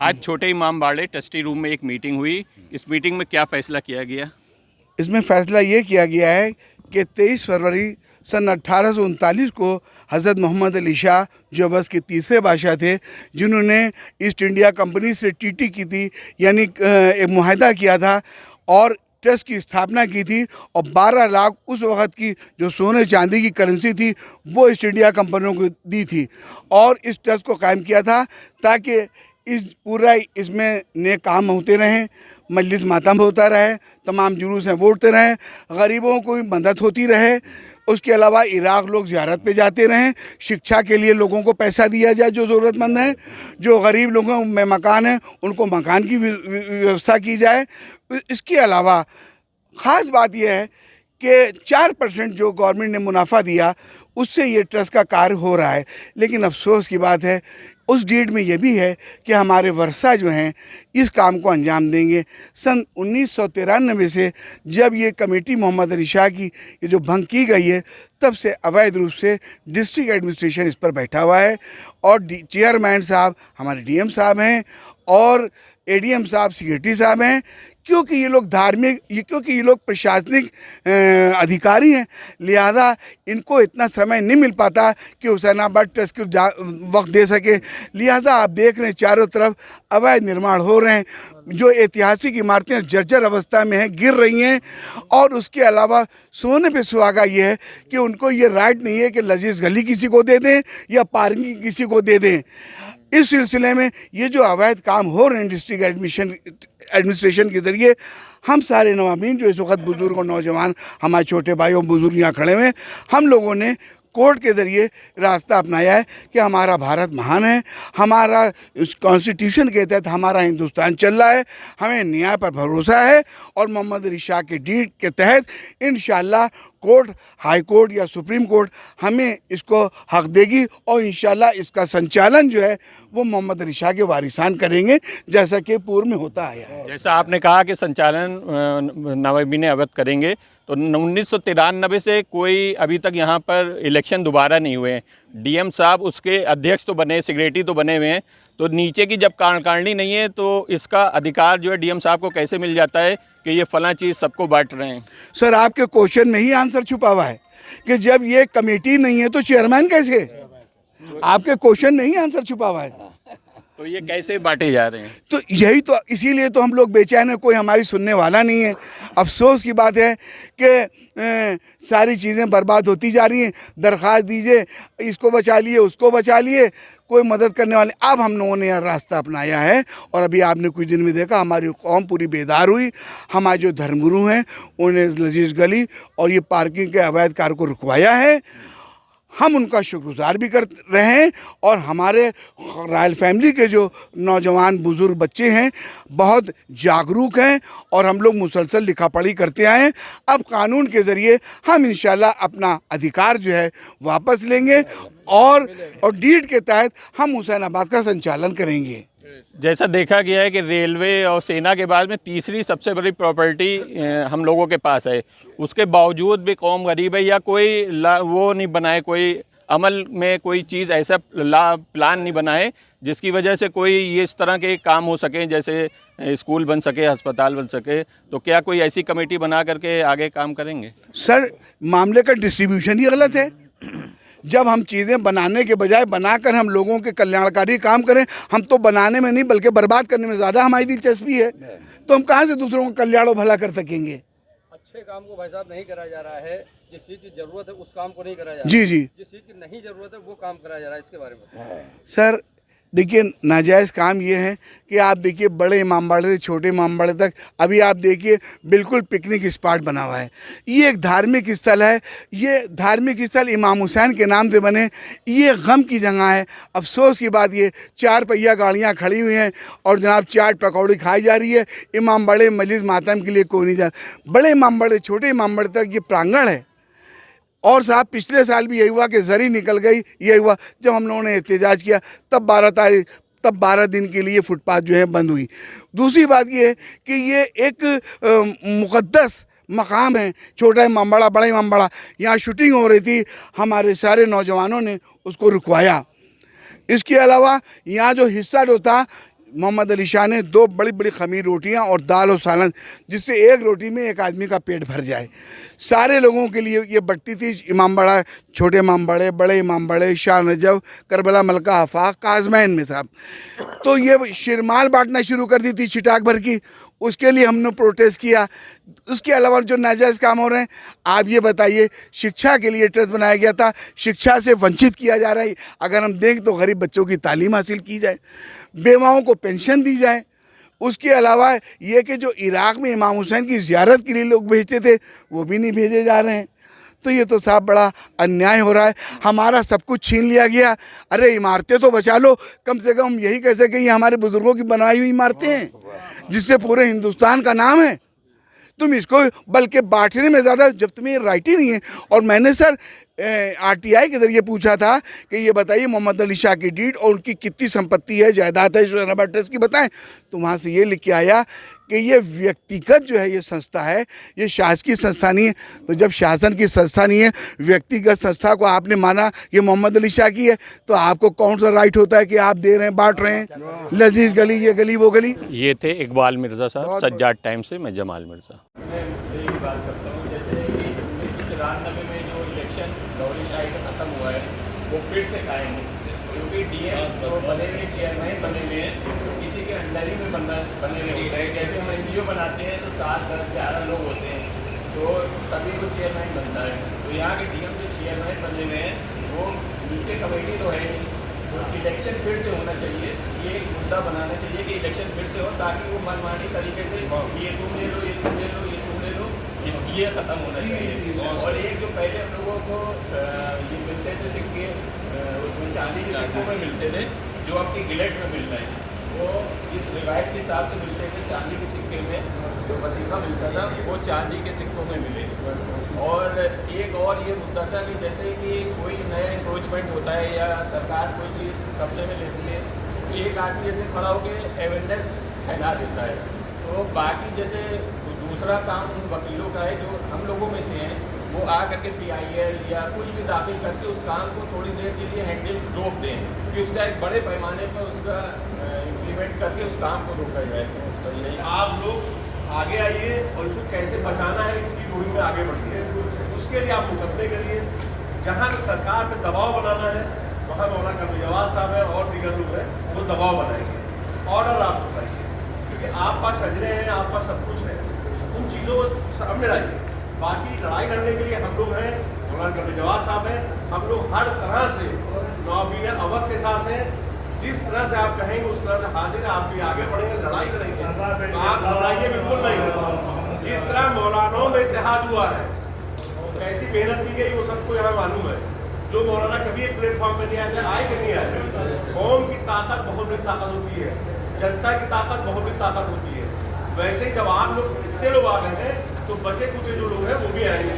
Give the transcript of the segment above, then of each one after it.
आज छोटे इमाम बाड़े ट्रस्टी रूम में एक मीटिंग हुई। इस मीटिंग में क्या फैसला किया गया? इसमें फैसला ये किया गया है कि 23 फरवरी सन 1839 को हज़रत मोहम्मद अली शाह जो बस के तीसरे बादशाह थे, जिन्होंने ईस्ट इंडिया कंपनी से टीटी की थी, यानी एक मुआहदा किया था और ट्रस्ट की स्थापना की थी, और 12 लाख उस वक़्त की जो सोने चांदी की करेंसी थी वो ईस्ट इंडिया कंपनियों को दी थी, और इस ट्रस्ट को कायम किया था ताकि इस पूरा इसमें नेक काम होते रहें, मजलिस मातम होता रहे, तमाम जुलूसें वोटते रहें, गरीबों को भी मदद होती रहे। उसके अलावा इराक़ लोग ज़ियारत पे जाते रहें, शिक्षा के लिए लोगों को पैसा दिया जाए जो ज़रूरतमंद हैं, जो गरीब लोगों में मकान है उनको मकान की व्यवस्था की जाए। इसके अलावा ख़ास बात यह है कि 4% जो गवर्नमेंट ने मुनाफा दिया उससे ये ट्रस्ट का कार्य हो रहा है। लेकिन अफसोस की बात है उस डीड में ये भी है कि हमारे वर्षा जो हैं इस काम को अंजाम देंगे। सन 1993 से जब ये कमेटी मोहम्मद अली शाह की ये जो भंग की गई है, तब से अवैध रूप से डिस्ट्रिक्ट एडमिनिस्ट्रेशन इस पर बैठा हुआ है, और चेयरमैन साहब हमारे डीएम साहब हैं और एडीएम साहब सेक्रेटरी साहब हैं। क्योंकि ये लोग क्योंकि ये लोग प्रशासनिक अधिकारी हैं, लिहाजा इनको इतना समय नहीं मिल पाता कि हुसैनाबाद ट्रस्ट को वक्त दे सके। लिहाजा आप देख रहे हैं चारों तरफ अवैध निर्माण हो रहे हैं, जो ऐतिहासिक इमारतें जर्जर अवस्था में हैं, गिर रही हैं। और उसके अलावा सोने पे सुहागा ये है कि उनको ये राइट नहीं है कि लजीज गली किसी को दे दें या पार्किंग किसी को दे दें। इस सिलसिले में ये जो अवैध काम हो रहे हैं डिस्ट्रिक्ट एडमिनिस्ट्रेशन के ज़रिए, हम सारे नवामीन जो इस वक्त बुज़ुर्ग और नौजवान हमारे छोटे भाई और बुज़ुर्ग यहाँ खड़े हुए हैं, हम लोगों ने कोर्ट के ज़रिए रास्ता अपनाया है कि हमारा भारत महान है, हमारा इस कॉन्स्टिट्यूशन के तहत हमारा हिंदुस्तान चल रहा है, हमें न्याय पर भरोसा है, और मोहम्मद अली शाह के डीड के तहत इंशाअल्लाह कोर्ट, हाई कोर्ट या सुप्रीम कोर्ट हमें इसको हक देगी, और इंशाअल्लाह इसका संचालन जो है वो मोहम्मद अली शाह के वारिसान करेंगे, जैसा कि पूर्व में होता आया है। जैसा आपने कहा कि संचालन नवामीन अवध करेंगे, तो 1993 से कोई अभी तक यहाँ पर इलेक्शन दोबारा नहीं हुए हैं। डीएम साहब उसके अध्यक्ष तो बने, सेक्रेटरी तो बने हुए हैं, तो नीचे की जब कार्यकारिणी नहीं है तो इसका अधिकार जो है डीएम साहब को कैसे मिल जाता है कि ये फला चीज़ सबको बांट रहे हैं? सर, आपके क्वेश्चन में ही आंसर छुपा हुआ है कि जब ये कमेटी नहीं है तो चेयरमैन कैसे? आपके क्वेश्चन में ही आंसर छुपा हुआ है। तो ये कैसे बांटे जा रहे हैं? तो यही तो, इसीलिए तो हम लोग बेचैन हैं, कोई हमारी सुनने वाला नहीं है। अफसोस की बात है कि सारी चीज़ें बर्बाद होती जा रही हैं। दरख्वास्त दीजिए, इसको बचा लिए, उसको बचा लिए, कोई मदद करने वाले। अब हम लोगों ने रास्ता अपनाया है, और अभी आपने कुछ दिन में देखा हमारी कौम पूरी बेदार हुई। हमारे जो धर्मगुरु हैं उन्हें लजीज गली और ये पार्किंग के अवैध कार्य को रुकवाया है। हम उनका शुक्रगुजार भी कर रहे हैं, और हमारे रॉयल फैमिली के जो नौजवान बुज़ुर्ग बच्चे हैं बहुत जागरूक हैं, और हम लोग मुसलसल लिखा पढ़ी करते आए हैं। अब कानून के ज़रिए हम इंशाल्लाह अपना अधिकार जो है वापस लेंगे, और डीड के तहत हम हुसैनाबाद का संचालन करेंगे। जैसा देखा गया है कि रेलवे और सेना के बाद में तीसरी सबसे बड़ी प्रॉपर्टी हम लोगों के पास है, उसके बावजूद भी कौम गरीब है, या कोई वो नहीं बनाए, कोई अमल में कोई चीज़ ऐसा प्लान नहीं बनाए जिसकी वजह से कोई ये इस तरह के काम हो सके, जैसे स्कूल बन सके, अस्पताल बन सके। तो क्या कोई ऐसी कमेटी बना करके आगे काम करेंगे? सर, मामले का डिस्ट्रीब्यूशन ही गलत है। जब हम चीज़ें बनाने के बजाय बनाकर हम लोगों के कल्याणकारी काम करें, हम तो बनाने में नहीं बल्कि बर्बाद करने में ज़्यादा हमारी दिलचस्पी है, तो हम कहाँ से दूसरों को कल्याण और भला कर सकेंगे? अच्छे काम को भाई साहब नहीं कराया जा रहा है, जिस चीज़ की ज़रूरत है उस काम को नहीं कराया जा रहा जी है। जी, जिस चीज़ की नहीं ज़रूरत है वो काम कराया जा रहा है, इसके बारे में सर देखिए, नाजायज़ काम ये है कि आप देखिए बड़े इमामबाड़े से छोटे इमामबाड़े तक अभी आप देखिए बिल्कुल पिकनिक स्पॉट बना हुआ है। ये एक धार्मिक स्थल है, ये धार्मिक स्थल इमाम हुसैन के नाम से बने, ये गम की जगह है। अफसोस की बात ये 4 पहिया गाड़ियाँ खड़ी हुई हैं और जनाब चाट पकौड़ी खाई जा रही है। इमामबाड़े मजलिस मातम के लिए कोई नहीं जा। बड़े इमामबाड़े छोटे इमामबाड़े तक ये प्रांगण है। और साहब पिछले साल भी यही हुआ कि जरी निकल गई। यही हुआ जब हम लोगों ने एहतजाज किया, तब 12 दिन के लिए फुटपाथ जो है बंद हुई। दूसरी बात ये है कि ये एक मुक़द्दस मकाम है, छोटा इमामबाड़ा बड़ा इमामबाड़ा, यहाँ शूटिंग हो रही थी, हमारे सारे नौजवानों ने उसको रुकवाया। इसके अलावा यहाँ जो हिस्सा जो था मोहम्मद अली शाह ने 2 बड़ी बड़ी खमीर रोटियां और दाल और सालन, जिससे एक रोटी में एक आदमी का पेट भर जाए। सारे लोगों के लिए ये बंटती थी। इमाम बड़ा, छोटे इमाम बड़े, बड़े इमाम बड़े, शाह नजफ, करबला मलका आफाक, काजमैन में साहब। तो ये शिरमाल बांटना शुरू कर दी थी छिटाक भर की। उसके लिए हमने प्रोटेस्ट किया। उसके अलावा जो नाजायज़ काम हो रहे हैं, आप ये बताइए, शिक्षा के लिए ट्रस्ट बनाया गया था, शिक्षा से वंचित किया जा रहा है। अगर हम देखें तो गरीब बच्चों की तालीम हासिल की जाए, बेवाओं को पेंशन दी जाए। उसके अलावा ये कि जो इराक़ में इमाम हुसैन की ज़ियारत के लिए लोग भेजते थे, वो भी नहीं भेजे जा रहे हैं। तो ये तो साहब बड़ा अन्याय हो रहा है। हमारा सब कुछ छीन लिया गया। अरे इमारतें तो बचा लो, कम से कम यही कह सके ये हमारे बुज़ुर्गों की बनाई हुई इमारतें हैं, जिससे पूरे हिंदुस्तान का नाम है। तुम इसको बल्कि बांटने में ज़्यादा, जब तुम्हें राइट ही नहीं है। और मैंने सर आरटीआई के ज़रिए पूछा था कि ये बताइए मोहम्मद अली शाह की डीड और उनकी कितनी संपत्ति है, जायदाद है, हुसैनाबाद ट्रस्ट की बताएं। तो वहाँ से ये लिख के आया कि ये व्यक्तिगत जो है ये संस्था है, ये शासकीय संस्था नहीं है। तो जब शासन की संस्था नहीं है, व्यक्तिगत संस्था को आपने माना ये मोहम्मद अली शाह की है, तो आपको कौन सा राइट होता है कि आप दे रहे हैं, बांट रहे हैं, लजीज गली, ये गली, वो गली। ये थे इकबाल मिर्ज़ा साहब, सज्जाद टाइम से। मैं जमाल मिर्ज़ा। मैं यही बात करता हूँ, जैसे कि 1993 में जो इलेक्शन दौरी शाही का ख़त्म हुआ है, वो फिर से कायम है, क्योंकि डीएम जो बने हुए चेयरमैन बने हुए हैं, तो किसी के अंडर ही में बने हुए होते हैं। जैसे हम एनजीओ बनाते हैं तो 7, 10, 11 लोग होते हैं, तो तभी वो चेयरमैन बनता है। तो यहाँ के डीएम जो चेयरमैन बने हुए हैं, वो नीचे कमेटी तो है नहीं, तो इलेक्शन फिर से होना चाहिए। ये एक मुद्दा बनाना चाहिए कि इलेक्शन फिर से हो, ताकि वो मनमानी तरीके से ये तुम ले लो, ये तुम ले लो, ये तुम ले लो, इसकी ये ख़त्म होना चाहिए। और एक जो पहले हम लोगों को ये मिलते थे सिक्के, उसमें चांदी के सिक्कों में मिलते थे, जो आपकी गिलेट में मिल रहे हैं, वो इस रिवायत के हिसाब से मिलते थे। चांदी के सिक्के में जो वसीफा मिलता था, वो चांदी के सिक्कों में मिले। और एक और ये मुद्दा था कि जैसे कि कोई नया इंक्रोचमेंट होता है या सरकार कोई चीज़ कब्जे में लेती है, तो एक आदमी जैसे खड़ा होकर अवेयरनेस फैला देता है। तो बाकी जैसे दूसरा काम उन वकीलों का है जो हम लोगों में से हैं, वो आ करके PIL या कुछ भी दाखिल करके उस काम को थोड़ी देर के लिए हैंडल रोक दें, कि उसका एक बड़े पैमाने पर उसका इम्प्लीमेंट करके उस काम को रोका जाए। आप लोग आगे आइए और इसको कैसे बचाना है, इसकी मुहिम में आगे बढ़िए। उसके लिए आप मुकदमे करिए। जहाँ सरकार पे दबाव बनाना है, वहाँ मौलाना कबीर जवाद साहब है और दीगर लोग हैं, वो दबाव बनाएंगे। ऑर्डर आप बताइए, क्योंकि आप पास शजरे हैं, आप पास सब कुछ है, उन चीज़ों को सामने लाइए। बाकी लड़ाई लड़ने के लिए हम लोग हैं, मौलाना कबीर जवाद साहब हैं, हम लोग हर तरह से नौबीन अवध के साथ हैं। जिस तरह से आप कहेंगे उस तरह से हाजिर है। आप भी आगे बढ़ेंगे, लड़ाई करेंगे, आप लड़ाइए बिल्कुल नहीं। जिस तरह मौलानाओं में इत्तेहाद हुआ है, कैसी मेहनत की गई, वो सबको यहाँ मालूम है। जो मौलाना कभी एक प्लेटफॉर्म पे नहीं आया, आए कि नहीं आए। कौम की ताकत बहुत बड़ी ताकत होती है, जनता की ताकत बहुत बड़ी ताकत होती है। वैसे ही जब आप लोग इतने लोग आ गए हैं, तो बचे कुछ जो लोग हैं वो भी आएंगे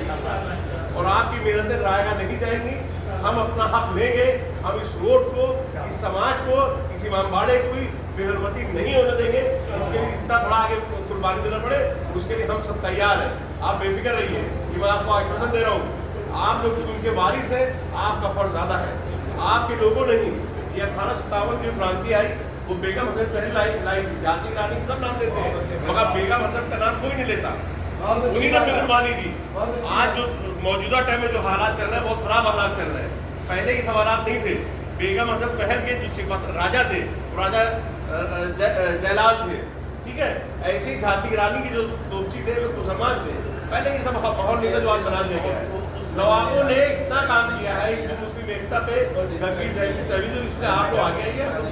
और आपकी मेहनतें रायगा नहीं जाएंगी। हम अपना हक लेंगे। हम इस रोड को, इस समाज को, इस इमामबाड़े को बेहरमती नहीं होने देंगे। इसके लिए इतना बड़ा आगे कुर्बानी देना पड़े, उसके लिए हम सब तैयार हैं। आप बेफिक्र रहिए, ये मैं आपको आश्वासन दे रहा हूँ। आप लोग उनके वारिस हैं, आपका फर्ज ज़्यादा है, आपके लोगों नहीं। ये 1857 की क्रांति आई, वो बेगम हजरत पहले लाई झांसी रानी सब नाम लेते हैं, मगर बेगम हजरत का नाम कोई नहीं लेता। उन्हीं ने कुर्बानी दी। आज जो मौजूदा टाइम में जो हालात चल रहे हैं, बहुत खराब हालात चल रहे हैं। पहले के सब हालात नहीं थे। बेगम हजरत पहल के जो राजा थे, राजा जयलाल थे, ठीक है। ऐसी झांसी रानी की जो दोपची थे, वो मुसलमान थे। पहले ये सब माहौल नहीं था जो आज बना दिया गया है। नवाबों ने इतना काम किया है हिंदू मुस्लिम एकता पे, तभी तो इसलिए आप लोग आगे आइए। और